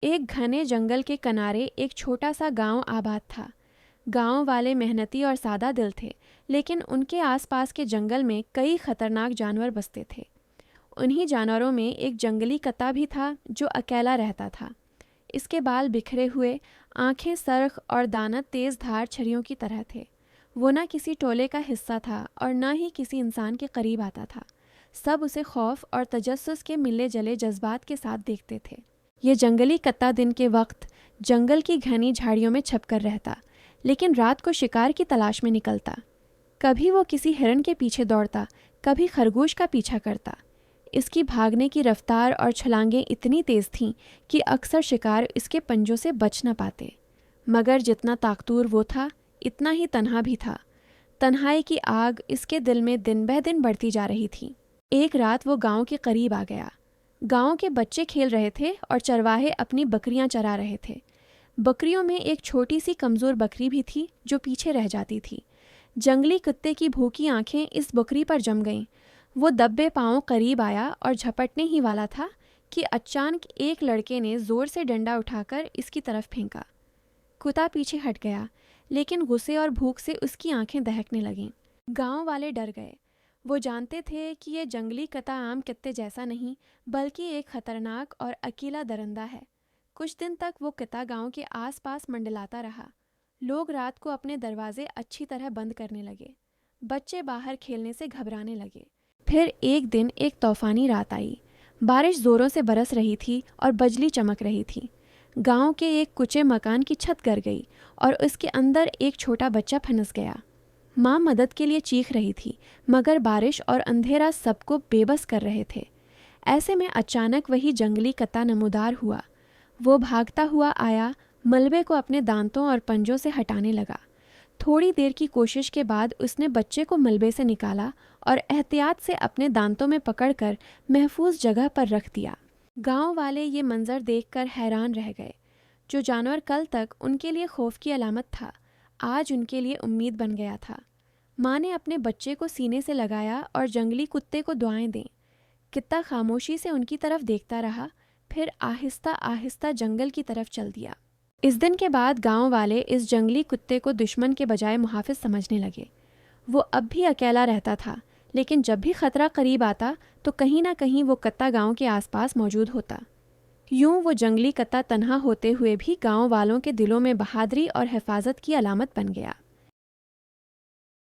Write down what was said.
एक घने जंगल के किनारे एक छोटा सा गांव आबाद था। गांव वाले मेहनती और सादा दिल थे, लेकिन उनके आसपास के जंगल में कई खतरनाक जानवर बसते थे। उन्हीं जानवरों में एक जंगली कुत्ता भी था जो अकेला रहता था। इसके बाल बिखरे हुए, आंखें सरख और दांत तेज धार छरियों की तरह थे। वो न किसी टोले का हिस्सा था और न ही किसी इंसान के करीब आता था। सब उसे खौफ और तजस्सुस के मिले जले जज्बात के साथ देखते थे। ये जंगली कुत्ता दिन के वक्त जंगल की घनी झाड़ियों में छपकर रहता, लेकिन रात को शिकार की तलाश में निकलता। कभी वो किसी हिरन के पीछे दौड़ता, कभी खरगोश का पीछा करता। इसकी भागने की रफ्तार और छलांगें इतनी तेज थीं कि अक्सर शिकार इसके पंजों से बच न पाते। मगर जितना ताकतूर वो था, इतना ही तन्हा भी था। तन्हाई की आग इसके दिल में दिन ब दिन बढ़ती जा रही थी। एक रात वो गांव के करीब आ गया। गांव के बच्चे खेल रहे थे और चरवाहे अपनी बकरियां चरा रहे थे। बकरियों में एक छोटी सी कमज़ोर बकरी भी थी जो पीछे रह जाती थी। जंगली कुत्ते की भूखी आंखें इस बकरी पर जम गईं। वो दब्बे पांव करीब आया और झपटने ही वाला था कि अचानक एक लड़के ने ज़ोर से डंडा उठाकर इसकी तरफ फेंका। कुत्ता पीछे हट गया, लेकिन गुस्से और भूख से उसकी आंखें दहकने लगीं। गांव वाले डर गए। वो जानते थे कि ये जंगली कुत्ता आम कुत्ते जैसा नहीं, बल्कि एक खतरनाक और अकेला दरिंदा है। कुछ दिन तक वो कुत्ता गांव के आसपास मंडलाता रहा। लोग रात को अपने दरवाजे अच्छी तरह बंद करने लगे। बच्चे बाहर खेलने से घबराने लगे। फिर एक दिन एक तूफानी रात आई। बारिश जोरों से बरस रही थी और बिजली चमक रही थी। गांव के एक कुचे मकान की छत गिर गई और उसके अंदर एक छोटा बच्चा फंस गया। माँ मदद के लिए चीख रही थी, मगर बारिश और अंधेरा सबको बेबस कर रहे थे। ऐसे में अचानक वही जंगली कुत्ता नमूदार हुआ। वो भागता हुआ आया, मलबे को अपने दांतों और पंजों से हटाने लगा। थोड़ी देर की कोशिश के बाद उसने बच्चे को मलबे से निकाला और एहतियात से अपने दांतों में पकड़कर महफूज जगह पर रख दिया। गांव वाले ये मंजर देखकर हैरान रह गए। जो जानवर कल तक उनके लिए खौफ की अलामत था, आज उनके लिए उम्मीद बन गया था। माँ ने अपने बच्चे को सीने से लगाया और जंगली कुत्ते को दुआएं दें। कुत्ता खामोशी से उनकी तरफ देखता रहा, फिर आहिस्ता आहिस्ता जंगल की तरफ चल दिया। इस दिन के बाद गांव वाले इस जंगली कुत्ते को दुश्मन के बजाय मुहाफिज समझने लगे। वो अब भी अकेला रहता था, लेकिन जब भी खतरा करीब आता तो कहीं ना कहीं वो कुत्ता गांव के आसपास मौजूद होता। यूं वो जंगली कुत्ता तन्हा होते हुए भी गांव वालों के दिलों में बहादुरी और हिफाजत की अलामत बन गया।